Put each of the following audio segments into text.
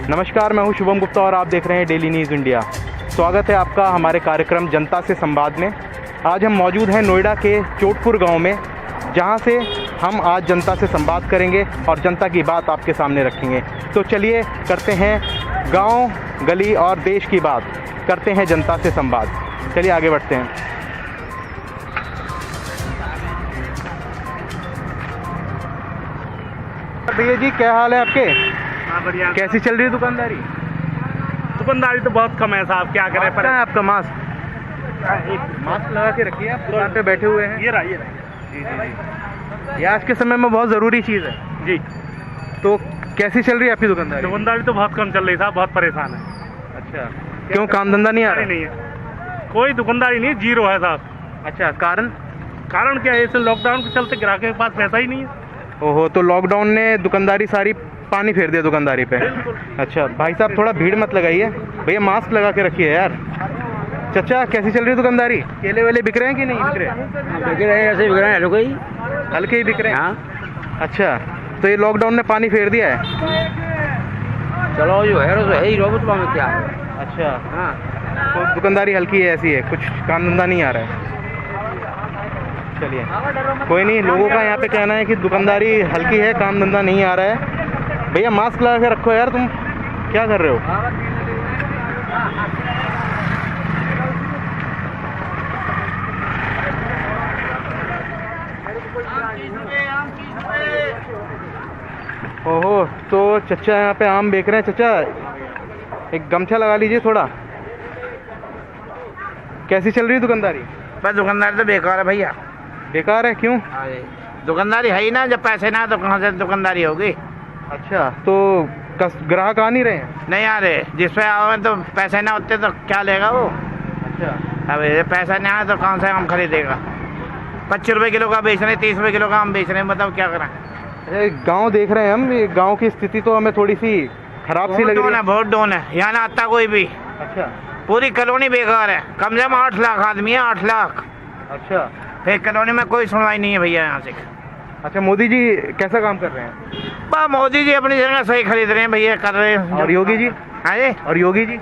नमस्कार, मैं हूं शुभम गुप्ता और आप देख रहे हैं डेली न्यूज़ इंडिया। स्वागत है आपका हमारे कार्यक्रम जनता से संवाद में। आज हम मौजूद हैं नोएडा के चोटपुर गांव में, जहां से हम आज जनता से संवाद करेंगे और जनता की बात आपके सामने रखेंगे। तो चलिए करते हैं गांव, गली और देश की बात, करते हैं जनता से संवाद। चलिए आगे बढ़ते हैं। भैया जी, क्या हाल है आपके? हाँ बढ़िया। कैसी चल रही है दुकानदारी? दुकानदारी तो बहुत कम है साहब, क्या करें। पर आपका मास्क लगा के रखिए, आप दुकान पे बैठे हुए हैं। ये रहा। जी जी जी, ये आज के समय में बहुत ज़रूरी चीज़ है जी। तो कैसी चल रही है आपकी दुकानदारी? दुकानदारी तो बहुत कम चल रही साहब, बहुत परेशान है। अच्छा, क्यों काम धंधा नहीं आ रहा? नहीं है, कोई दुकानदारी नहीं, जीरो है साहब। अच्छा, कारण क्या है, इसे लॉकडाउन के चलते ग्राहक के पास पैसा ही नहीं है। ओहो, तो लॉकडाउन ने दुकानदारी सारी पानी फेर दिया दुकानदारी पे। अच्छा भाई साहब, थोड़ा भीड़ मत लगाइए भैया, मास्क लगा के रखिए यार। चाचा, कैसी चल रही है दुकानदारी? केले वेले बिक रहे हैं कि नहीं बिक रहे? बिक रहे हैं, ऐसे बिक रहे हैं, हल्के ही बिक रहे हैं। हाँ। अच्छा, तो ये लॉकडाउन ने पानी फेर दिया है। चलो जो है तो है ही, रोबोट में क्या है। अच्छा, हाँ, तो दुकानदारी हल्की है, ऐसी है, कुछ काम धंधा नहीं आ रहा है। चलिए कोई नहीं, लोगों का यहाँ पे कहना है कि दुकानदारी हल्की है, काम धंधा नहीं आ रहा है। भैया मास्क लगा के रखो यार, तुम क्या कर रहे हो? ओहो, तो चचा यहाँ पे आम बेच रहे हैं। चचा, एक गमछा लगा लीजिए थोड़ा। कैसी चल रही है दुकानदारी? पर दुकानदारी तो बेकार है भैया। बेकार है, क्यों? दुकानदारी है ही ना, जब पैसे ना तो कहाँ से दुकानदारी होगी। अच्छा, तो ग्राहक आ नहीं रहे हैं? नहीं आ रहे, जिस पे आओगे तो पैसे ना होते तो क्या लेगा वो। अच्छा, अब ये पैसा नहीं आया तो कौन सा आम खरीदेगा। 25 रुपये किलो का बेच रहे हैं, 30 रुपये किलो का आम बेच रहे हैं, बताओ क्या करें। गांव देख रहे हैं हम, ये गांव की स्थिति तो हमें थोड़ी सी खराब सी लग रही है। बहुत डाउन है, यहाँ ना आता कोई भी। अच्छा पूरी कॉलोनी बेकार है, कम से कम 8 लाख आदमी है, 8 लाख। अच्छा फिर कॉलोनी में कोई सुनवाई नहीं है भैया यहाँ से। अच्छा, मोदी जी कैसा काम कर रहे हैं? मोदी जी अपनी जगह सही खरीद रहे हैं भैया, कर रहे हैं। और योगी जी? हाँ, और योगी जी?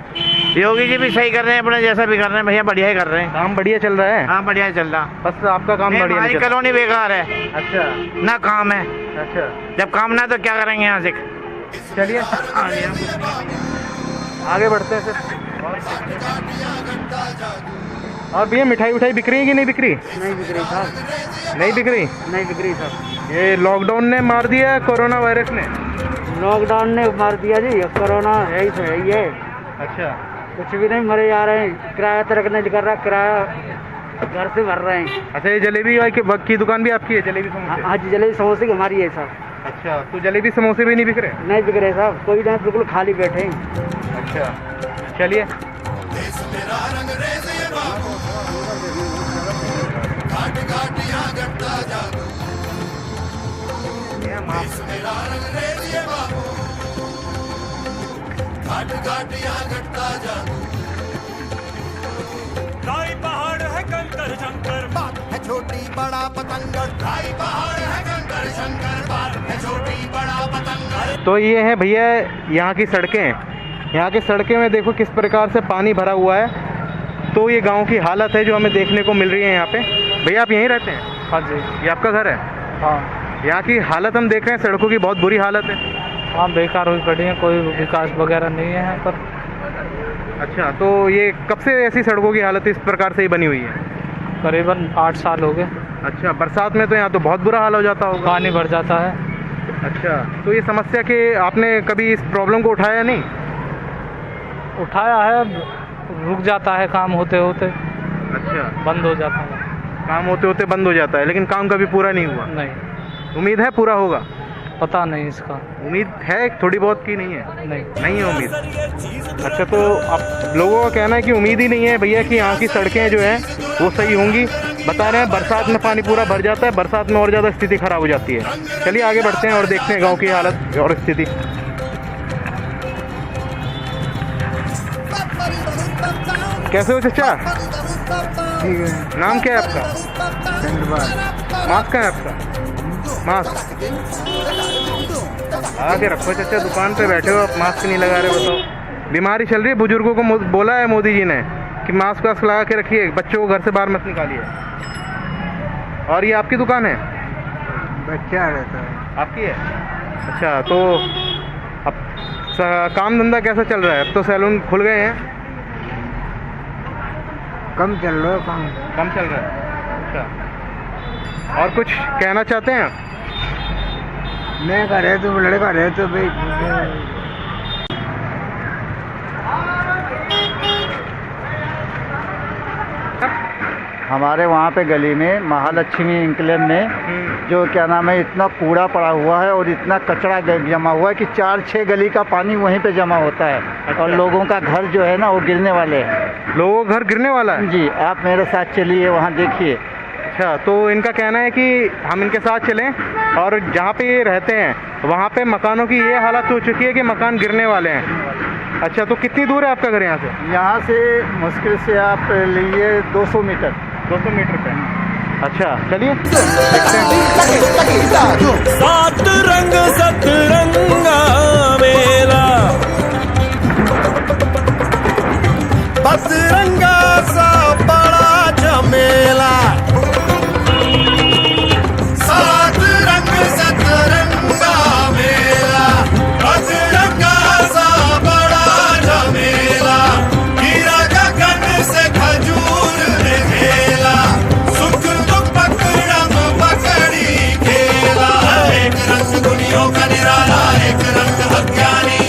योगी जी भी सही कर रहे हैं, अपने जैसा भी कर रहे हैं भैया, बढ़िया ही कर रहे हैं। काम बढ़िया चल रहा है? हाँ बढ़िया चल रहा। बस आपका काम बढ़िया हमारी नहीं चल कॉलोनी बेकार है। रहा। अच्छा ना काम है। अच्छा, जब काम ना तो क्या करेंगे यहाँ से। चलिए आगे बढ़ते हैं फिर। और भैया मिठाई उठाई बिक रही है कि नहीं बिक रही? नहीं बिक रही साहब। नहीं बिक रही? नहीं बिक रही साहब। ये लॉकडाउन ने मार दिया है, कोरोना वायरस ने? लॉकडाउन ने मार दिया जी, कोरोना है ही है ही है। अच्छा, कुछ भी नहीं, मरे जा रहे हैं। किराया तक नहीं कर रहा, किराया घर से भर रहे हैं। अच्छा, ये जलेबी की दुकान भी आपकी है? जलेबी समोसे? हाँ जी, जलेबी समोसे की हमारी है साहब। अच्छा, तो जलेबी समोसे भी नहीं बिक रहे? नहीं बिक रहे साहब, कोई नहीं, बिल्कुल खाली बैठे हैं। अच्छा, चलिए ढाई पहाड़ है कंकर शंकर, बात है छोटी बड़ा पतंगर। ढाई पहाड़ है कंकर शंकर, बात है छोटी बड़ा पतंगर। तो ये है भैया यहाँ की सड़कें। यहाँ की सड़कें में देखो किस प्रकार से पानी भरा हुआ है। तो ये गांव की हालत है जो हमें देखने को मिल रही है यहाँ पे। भैया आप यहीं रहते हैं? हाँ जी। ये आपका घर है? हाँ यहाँ की हालत हम देख रहे हैं, सड़कों की बहुत बुरी हालत है। हाँ, बेकार हुई पड़ी है, कोई विकास वगैरह नहीं है यहाँ पर। अच्छा, तो ये कब से ऐसी सड़कों की हालत इस प्रकार से ही बनी हुई है? करीबन 8 साल हो गए। अच्छा, बरसात में तो यहाँ तो बहुत बुरा हाल हो जाता होगा। पानी भर जाता है। अच्छा, तो ये समस्या के आपने कभी इस प्रॉब्लम को उठाया नहीं? उठाया है, रुक जाता है काम होते होते। अच्छा, बंद हो जाता है। काम होते होते बंद हो जाता है, लेकिन काम कभी पूरा नहीं हुआ? नहीं, उम्मीद है पूरा होगा? पता नहीं इसका। उम्मीद है थोड़ी बहुत की? नहीं है? नहीं है उम्मीद। अच्छा, तो अब लोगों का कहना है कि उम्मीद ही नहीं है भैया कि यहाँ की सड़कें जो हैं वो सही होंगी। बता रहे हैं बरसात में पानी पूरा भर जाता है, बरसात में और ज़्यादा स्थिति खराब हो जाती है। चलिए आगे बढ़ते हैं और देखते हैं गाँव की हालत और स्थिति। कैसे हो चचा? ठीक है। नाम क्या है आपका? मास्क कहाँ है आपका? मास्क आके रखो चाचा, दुकान पे बैठे हो आप, मास्क नहीं लगा रहे, बताओ। बीमारी चल रही है, बुजुर्गों को बोला है मोदी जी ने कि मास्क वास्क लगा के रखिए, बच्चों को घर से बाहर मत निकालिए। और ये आपकी दुकान है? बच्चा रहता है। आपकी है? अच्छा, तो अब काम धंधा कैसा चल रहा है? अब तो सैलून खुल गए हैं। कम चल रहा है काम। कम चल रहा है, अच्छा। और कुछ कहना चाहते हैं? मैं कर रहे तो लड़का रहे तो भाई हमारे वहाँ पे गली में महालक्ष्मी इंक्लेव में जो क्या नाम है, इतना कूड़ा पड़ा हुआ है और इतना कचरा जमा हुआ है कि 4-6 गली का पानी वहीं पे जमा होता है। अच्छा। और लोगों का घर जो है ना वो गिरने वाले हैं। लोगों का घर गिरने वाला है? जी, आप मेरे साथ चलिए, वहाँ देखिए। अच्छा, तो इनका कहना है कि हम इनके साथ चलें और जहाँ पे ये रहते हैं वहाँ पे मकानों की ये हालत हो चुकी है कि मकान गिरने वाले हैं। अच्छा, तो कितनी दूर है आपका घर यहाँ से? यहाँ से मुश्किल से आप लिए 200 मीटर। 200 मीटर पे। अच्छा, चलिए देखते हैं। सात रंग सतरंगा मेला, बजरंगा सा बड़ा झमेला। सात रंग सतरंगा मेला, बजरंगा सा बड़ा झमेला। हीरा गगन से खजूर ने खेला, सुख दुख पकड़म पकड़ी खेला। एक रंग दुनियों का निराला, एक रंग अज्ञानी,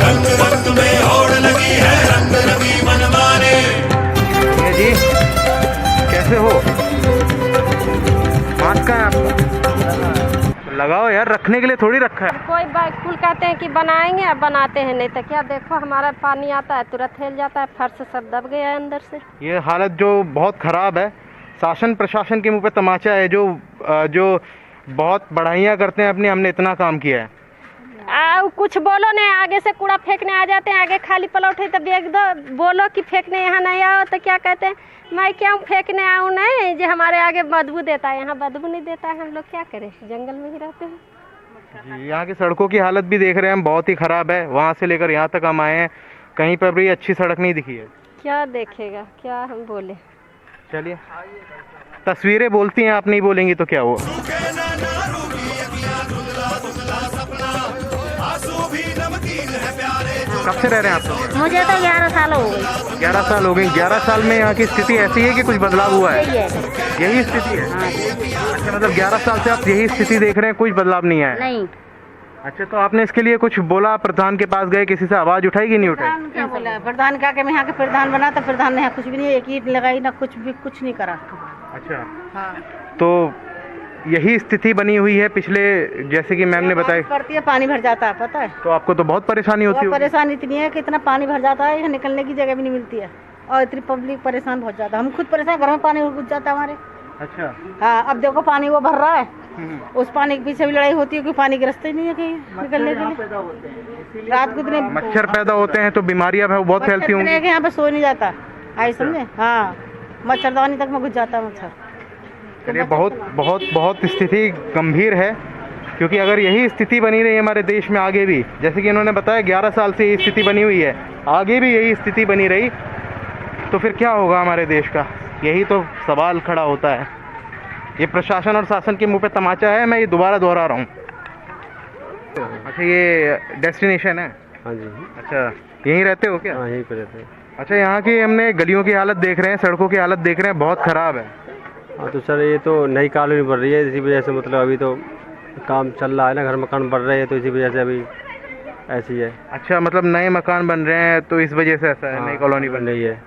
रंग रंग में होड़ लगी है, रंग रंगी मनमाने। ये जी कैसे हो? मास्क कहाँ है आपका? लगाओ यार, रखने के लिए थोड़ी रखा है। कोई स्कूल कहते हैं कि बनाएंगे, अब बनाते हैं नहीं तो क्या। देखो हमारा पानी आता है तुरंत हिल जाता है, फर्श सब दब गया है अंदर से। ये हालत जो बहुत ख़राब है, शासन प्रशासन के मुंह पे तमाचा है, जो बहुत बढ़ाइयाँ करते हैं अपनी, हमने इतना काम किया है। कुछ बोलो नहीं, आगे से कूड़ा फेंकने आ जाते हैं, आगे खाली पलौट है तो बेच दो। बोलो कि फेंकने यहाँ नहीं आओ तो क्या कहते हैं, मैं क्यों फेंकने आऊँ, नहीं जो हमारे आगे बदबू देता है। यहाँ बदबू नहीं देता है, हम लोग क्या करें, जंगल में ही रहते हैं। जी, यहाँ की सड़कों की हालत भी देख रहे हैं हम, बहुत ही ख़राब है। वहाँ से लेकर यहाँ तक हम आए हैं, कहीं पर भी अच्छी सड़क नहीं दिखी है। क्या देखेगा, क्या हम बोले। चलिए, तस्वीरें बोलती हैं, आप नहीं बोलेंगी तो क्या हुआ। कब से रह रहे हैं आप? मुझे तो 11 साल हो गए। 11 साल हो गए। 11 साल में यहाँ की स्थिति ऐसी है कि कुछ बदलाव हुआ है? यही स्थिति है? अच्छा, मतलब 11 साल से आप यही स्थिति देख रहे हैं, कुछ बदलाव नहीं आया? नहीं। अच्छा, तो आपने इसके लिए कुछ बोला, प्रधान के पास गए, किसी से आवाज उठाई कि नहीं उठाई? क्या बोला प्रधान का कि मैं यहाँ के प्रधान बना, तो प्रधान ने यहाँ कुछ भी नहीं, एक ईंट लगाई ना, कुछ नहीं करा। अच्छा, हाँ, तो यही स्थिति बनी हुई है पिछले, जैसे कि मैम ने बताया। पड़ती है, पानी भर जाता है, पता है। तो आपको तो बहुत परेशानी होती है? परेशानी इतनी है कि इतना पानी भर जाता है, यहाँ निकलने की जगह भी नहीं मिलती है और इतनी पब्लिक परेशान बहुत ज्यादा। हम खुद परेशान, घर में पानी घुस जाता है हमारे। अच्छा। हाँ, अब देखो पानी वो भर रहा है, उस पानी के पीछे भी लड़ाई होती है, क्योंकि पानी के रास्ते नहीं है कहीं निकलने के लिए। रात को इतने मच्छर पैदा होते हैं तो बीमारियां बहुत फैलती होंगी। यहाँ पे सो नहीं जाता, आई समझे। हाँ, मच्छरदानी तक में घुस जाता है मच्छर। चलिए, बहुत बहुत बहुत स्थिति गंभीर है, क्योंकि अगर यही स्थिति बनी रही हमारे देश में आगे भी, जैसे कि इन्होंने बताया 11 साल से ये स्थिति बनी हुई है, आगे भी यही स्थिति बनी रही तो फिर क्या होगा हमारे देश का? यही तो सवाल खड़ा होता है। ये प्रशासन और शासन के मुंह पे तमाचा है, मैं ये दोबारा दोहरा रहा हूँ। अच्छा, ये डेस्टिनेशन है? हाँ जी। अच्छा, यहीं रहते हो क्या? हाँ, यहीं पे रहते हैं। अच्छा, यहाँ की हमने गलियों की हालत देख रहे हैं, सड़कों की हालत देख रहे हैं, बहुत ख़राब है। हाँ, तो सर ये तो नई कॉलोनी बन रही है, इसी वजह से मतलब अभी तो काम चल रहा है ना, घर मकान बन रहे हैं, तो इसी वजह से अभी ऐसी है। अच्छा, मतलब नए मकान बन रहे हैं तो इस वजह से ऐसा है? हाँ, नई कॉलोनी बन रही है।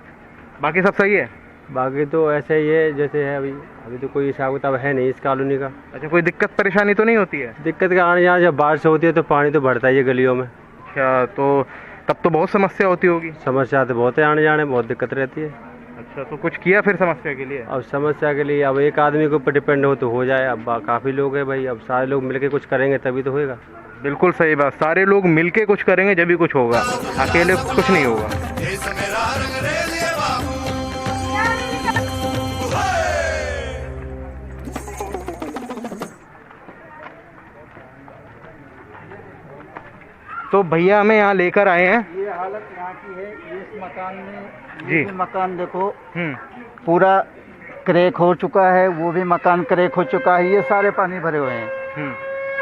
बाकी सब सही है? बाकी तो ऐसे ही है जैसे है अभी तो कोई हिसाब किताब है नहीं इस कॉलोनी का। अच्छा, कोई दिक्कत परेशानी तो नहीं होती है? दिक्कत का आने यहाँ जब बारिश होती है तो पानी तो बढ़ता ही है गलियों में। अच्छा, तो तब तो बहुत समस्या होती होगी? समस्या तो बहुत है, आने जाने बहुत दिक्कत रहती है। अच्छा, तो कुछ किया फिर समस्या के लिए? अब समस्या के लिए अब एक आदमी के ऊपर डिपेंड हो तो हो जाए, अब काफ़ी लोग हैं भाई, अब सारे लोग मिलके कुछ करेंगे तभी तो होएगा। बिल्कुल सही बात, सारे लोग मिलके कुछ करेंगे जब भी कुछ होगा, अकेले कुछ नहीं होगा। तो भैया हमें यहाँ लेकर आए हैं। ये हालत यहाँ की है। इस मकान में जी। ये भी मकान देखो पूरा क्रैक हो चुका है, वो भी मकान क्रैक हो चुका है, ये सारे पानी भरे हुए हैं।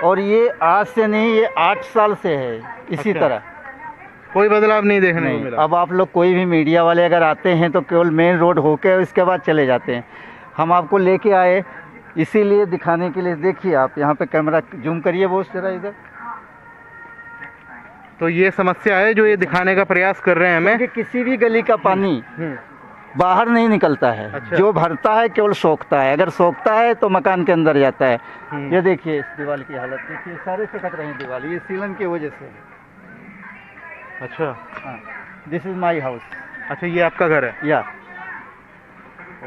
और ये आज से नहीं, ये 8 साल से है इसी अच्छा। तरह। कोई बदलाव नहीं देखने को नहीं, मिला। अब आप लोग कोई भी मीडिया वाले अगर आते हैं तो केवल मेन रोड होके उसके बाद चले जाते हैं। हम आपको लेके आए इसीलिए दिखाने के लिए। देखिए आप यहाँ पे कैमरा जूम करिए वो जरा इधर। तो ये समस्या है जो ये दिखाने का प्रयास कर रहे हैं हमें। कि किसी भी गली का पानी बाहर नहीं निकलता है। अच्छा। जो भरता है केवल सोखता है, अगर सोखता है तो मकान के अंदर जाता है। ये देखिए इस दीवार की हालत देखिए, सारे से कट रहे हैं दीवार, ये सीलन की वजह से। अच्छा। हाँ, दिस इज माई हाउस। अच्छा, ये आपका घर है। या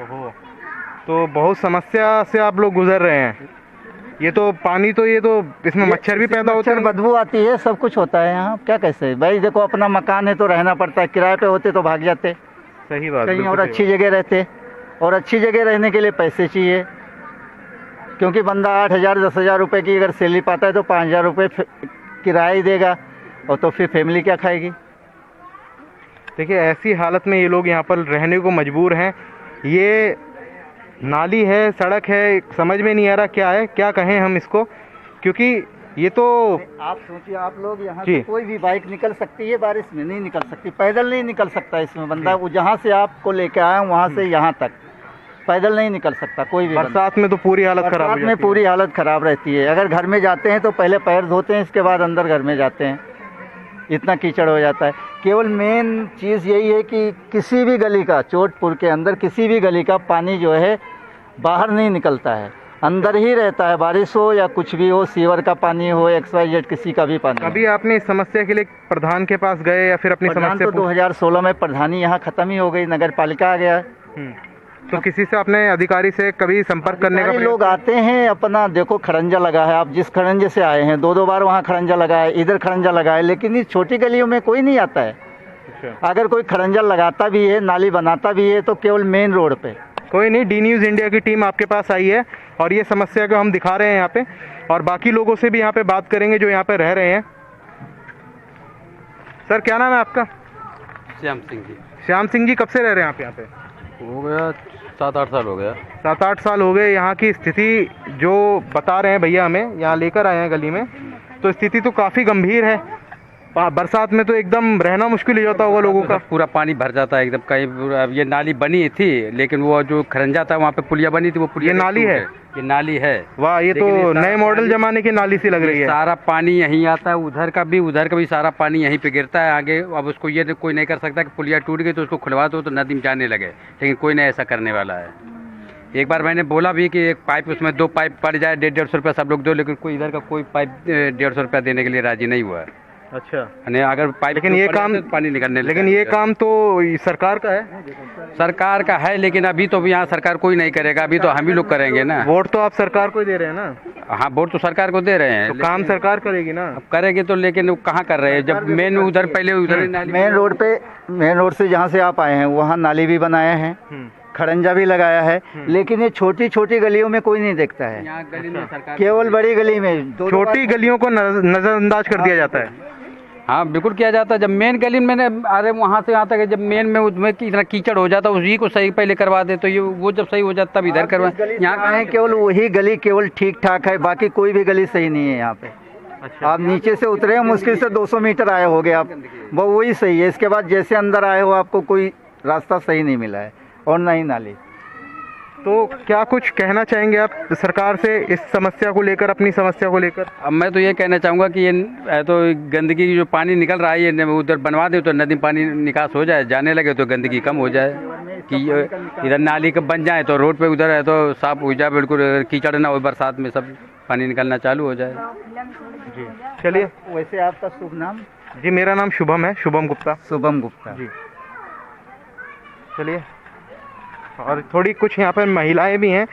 ओहो, तो बहुत समस्या से आप लोग गुजर रहे हैं। ये तो पानी तो ये तो इसमें मच्छर भी पैदा होते मच्छर, हैं। बदबू आती है, सब कुछ होता है यहाँ। क्या कैसे भाई, देखो अपना मकान है तो रहना पड़ता है। किराए पे होते तो भाग जाते, सही बात। कहीं बिल्कुल और सही अच्छी जगह रहते। और अच्छी जगह रहने के लिए पैसे चाहिए, क्योंकि बंदा 8,000 10,000 रुपये की अगर सैलरी पाता है तो 5,000 रुपये किराया ही देगा, और तो फिर फैमिली क्या खाएगी। देखिए ऐसी हालत में ये लोग यहाँ पर रहने को मजबूर हैं। ये नाली है, सड़क है, समझ में नहीं आ रहा क्या है, क्या कहें हम इसको, क्योंकि ये तो आप सोचिए, आप लोग यहाँ जी। से कोई भी बाइक निकल सकती है, बारिश में नहीं निकल सकती, पैदल नहीं निकल सकता इसमें बंदा। वो जहाँ से आपको लेके आया वहाँ से यहाँ तक पैदल नहीं निकल सकता कोई भी बंदा। बरसात में तो पूरी हालत खराब हो बरसात में जाती है। पूरी हालत खराब रहती है। अगर घर में जाते हैं तो पहले पैर धोते हैं, इसके बाद अंदर घर में जाते हैं, इतना कीचड़ हो जाता है। केवल मेन चीज़ यही है कि किसी भी गली का, चोटपुर के अंदर किसी भी गली का पानी जो है बाहर नहीं निकलता है, अंदर ही रहता है। बारिश हो या कुछ भी हो, सीवर का पानी हो, XYZ किसी का भी पानी। कभी आपने इस समस्या के लिए प्रधान के पास गए या फिर अपनी प्रधान समस्या तो 2016 में प्रधानी यहाँ ख़त्म ही हो गई, नगर पालिका आ गया। तो किसी से अपने अधिकारी से कभी संपर्क करने का अधिकारी लोग आते हैं, अपना देखो खड़ंजा लगा है, आप जिस खड़ंजे से आए हैं 2-2 बार वहाँ खड़ंजा लगा है, इधर खड़ंजा लगा है, लेकिन इस छोटी गलियों में कोई नहीं आता है। अच्छा। अगर कोई खड़ंजा लगाता भी है, नाली बनाता भी है, तो केवल मेन रोड पे। कोई नहीं, डी न्यूज़ इंडिया की टीम आपके पास आई है और ये समस्या को हम दिखा रहे हैं यहाँ पे, और बाकी लोगों से भी यहाँ पे बात करेंगे जो यहाँ पे रह रहे हैं। सर क्या नाम है आपका? श्याम सिंह जी। श्याम सिंह जी, कब से रह रहे हैं आप यहाँ पे? हो गया 7-8 साल हो गया। 7-8 साल हो गए। यहाँ की स्थिति जो बता रहे हैं भैया, हमें यहाँ लेकर आए हैं गली में, तो स्थिति तो काफ़ी गंभीर है। बरसात में तो एकदम रहना मुश्किल हो जाता होगा लोगों का। पूरा पानी भर जाता है एकदम। कहीं अब ये नाली बनी थी, लेकिन वो जो खरंजा था वहाँ पे पुलिया बनी थी, वो पुलिया ये नाली है? ये नाली है। वाह, ये लेकिन ये तो सारा नए मॉडल पानी- जमाने की नाली सी लग रही है। सारा पानी यहीं आता है, उधर का भी सारा पानी यहीं पे गिरता है आगे। अब उसको ये कोई नहीं कर सकता कि पुलिया टूट गई तो उसको खुलवा दो तो नदी में जाने लगे, लेकिन कोई नहीं ऐसा करने वाला है। एक बार मैंने बोला भी कि एक पाइप, उसमें 2 पाइप पड़ जाए, 150 रुपया सब लोग दो, लेकिन कोई इधर का कोई पाइप 150 रुपया देने के लिए राजी नहीं हुआ है। अच्छा। यानी अगर पाइप लेकिन ये ऊपर काम- जाता है तो पानी निकलने लगता लेकिन है। ये काम तो सरकार का है। सरकार का है, लेकिन अभी तो यहाँ सरकार कोई नहीं करेगा, अभी तो हम ही लोग करेंगे ना। वोट तो आप सरकार को ही दे रहे हैं ना, हाँ, वोट तो सरकार को दे रहे हैं, तो काम सरकार करेगी ना। अब करेंगे तो, लेकिन वो कहाँ कर रहे हैं जब मेन उधर पहले उधर नाली- मेन रोड से जहाँ से आप आए हैं वहाँ नाली भी बनाया है, खड़ंजा भी लगाया है, लेकिन ये छोटी छोटी गलियों में कोई नहीं देखता है। यहाँ गली में सरकार केवल बड़ी गली में छोटी गलियों को नजरअंदाज कर दिया जाता है। हाँ बिल्कुल किया जाता है। जब मेन गली में अरे वहाँ से यहाँ तक है, जब मेन में उसमें इतना कीचड़ हो जाता है, उसी को सही पहले करवा दे, तो ये वो जब सही हो जाता तब इधर करवा। यहाँ है केवल वही गली केवल ठीक ठाक है, बाकी कोई भी गली सही नहीं है यहाँ पे। अच्छा। आप नीचे से उतरे हैं, मुश्किल से 200 मीटर आए होगे आप, वो वही सही है। इसके बाद जैसे अंदर आए हो आपको कोई रास्ता सही नहीं मिला है, और ना ही नाली। तो क्या कुछ कहना चाहेंगे आप सरकार से इस समस्या को लेकर, अपनी समस्या को लेकर? अब मैं तो ये कहना चाहूँगा कि ये तो गंदगी जो पानी निकल रहा है, ये उधर बनवा दे तो नदी में पानी निकास हो जाए, जाने लगे तो गंदगी कम हो जाए, कि इधर नाली का बन जाए तो रोड पे उधर है तो साफ हो जाए, बिल्कुल कीचड़ ना हो, बरसात में सब पानी निकलना चालू हो जाए। जी चलिए। वैसे आपका शुभ नाम? जी मेरा नाम शुभम है, शुभम गुप्ता। शुभम गुप्ता जी। चलिए, और थोड़ी कुछ यहाँ पर महिलाएं भी हैं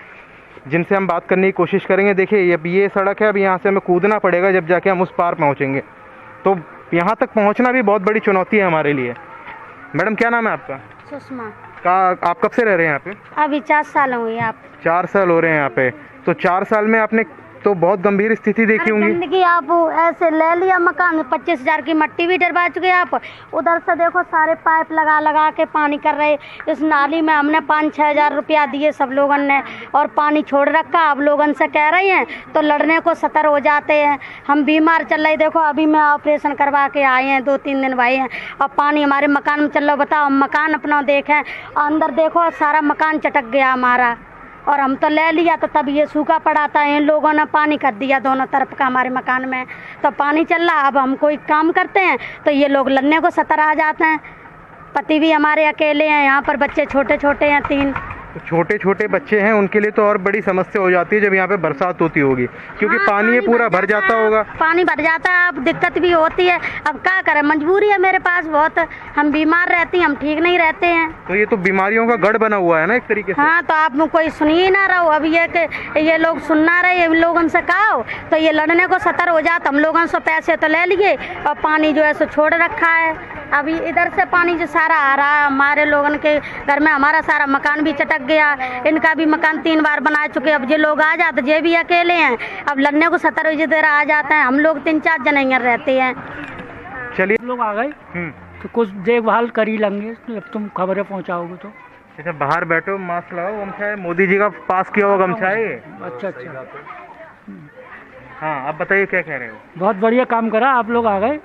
जिनसे हम बात करने की कोशिश करेंगे। देखिए अब ये सड़क है, अब यहाँ से हमें कूदना पड़ेगा जब जाके हम उस पार पहुँचेंगे, तो यहाँ तक पहुँचना भी बहुत बड़ी चुनौती है हमारे लिए। मैडम क्या नाम है आपका? सुषमा। आप कब से रह रहे हैं यहाँ पे? अभी 4 साल हुए। आप? 4 साल हो रहे हैं यहाँ पे। तो 4 साल में आपने तो बहुत गंभीर स्थिति देखी होंगी। गंदगी आप ऐसे ले लिया मकान, 25,000 की मट्टी भी डरवा चुके आप। उधर से देखो सारे पाइप लगा लगा के पानी कर रहे। इस नाली में हमने 5-6 हज़ार रुपया दिए सब लोगों ने और पानी छोड़ रखा। आप लोगों से कह रहे हैं तो लड़ने को सतर हो जाते हैं। हम बीमार चल रहे, देखो अभी मैं ऑपरेशन करवा के आए हैं, 2-3 दिन भाई हैं और पानी हमारे मकान में चल रहा। बताओ हम मकान अपना देखें, अंदर देखो सारा मकान चटक गया हमारा और हम तो ले लिया तो तब ये सूखा पड़ा था। इन लोगों ने पानी कर दिया दोनों तरफ का हमारे मकान में, तो पानी चल रहा। अब हम कोई काम करते हैं तो ये लोग लड़ने को सतर आ जाते हैं। पति भी हमारे अकेले हैं, यहाँ पर बच्चे छोटे छोटे हैं 3। छोटे छोटे बच्चे हैं, उनके लिए तो और बड़ी समस्या हो जाती है जब यहाँ पे बरसात होती होगी, क्योंकि हाँ, पानी ये पूरा भर जाता होगा। पानी भर जाता है, अब दिक्कत भी होती है। अब क्या करें, मजबूरी है मेरे पास बहुत। हम बीमार रहती हैं, हम ठीक नहीं रहते हैं। तो ये तो बीमारियों का गढ़ बना हुआ है ना एक तरीके से। हाँ, तो आप कोई सुन ही ना रहो। अब ये लोग सुनना रहे, इन लोगों से कहो तो ये लड़ने को सतर हो जाता। हम लोगों से पैसे तो ले लिए और पानी जो है सो छोड़ रखा है। अभी इधर से पानी जो सारा आ रहा है हमारे लोगों के घर में, हमारा सारा मकान भी चटक गया। इनका भी मकान 3 बार बना चुके। अब ये लोग आ जाते, ये भी अकेले हैं, अब लड़ने को सतर इधर आ जाते हैं। हम लोग 3-4 जने यहाँ रहते हैं। चलिए लोग आ गए तो कुछ देखभाल कर ही लेंगे जब तुम खबरें पहुंचाओगे तो। अच्छा, बाहर बैठो, मास्क लगाओ। गमछा है, मोदी जी का पास किया हुआ गमछा है ये। अच्छा अच्छा, हाँ, आप बताइए क्या कह रहे हो। बहुत बढ़िया काम करा, आप लोग आ गए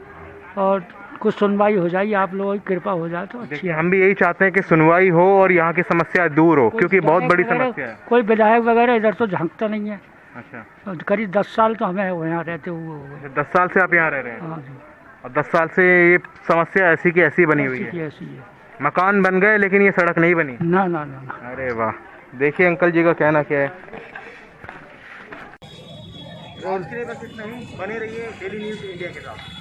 और कुछ सुनवाई हो जाए, आप लोगों की कृपा हो जाए तो अच्छी देखिए, हम भी यही चाहते हैं कि सुनवाई हो और यहाँ की समस्या दूर हो, क्योंकि बहुत बड़ी समस्या है। कोई विधायक वगैरह इधर तो झांकता नहीं है। अच्छा, तो करीब 10 साल तो हमें यहाँ रहते हुए हो गए। 10 साल से आप यहाँ रह रहे हैं। हाँ जी, और 10 साल से ये समस्या ऐसी की ऐसी बनी हुई है। ऐसी है। मकान बन गए लेकिन ये सड़क नहीं बनी। ना ना ना ना। अरे वाह, देखिए अंकल जी का कहना क्या है। और बने रहिए डेली न्यूज़ इंडिया के साथ।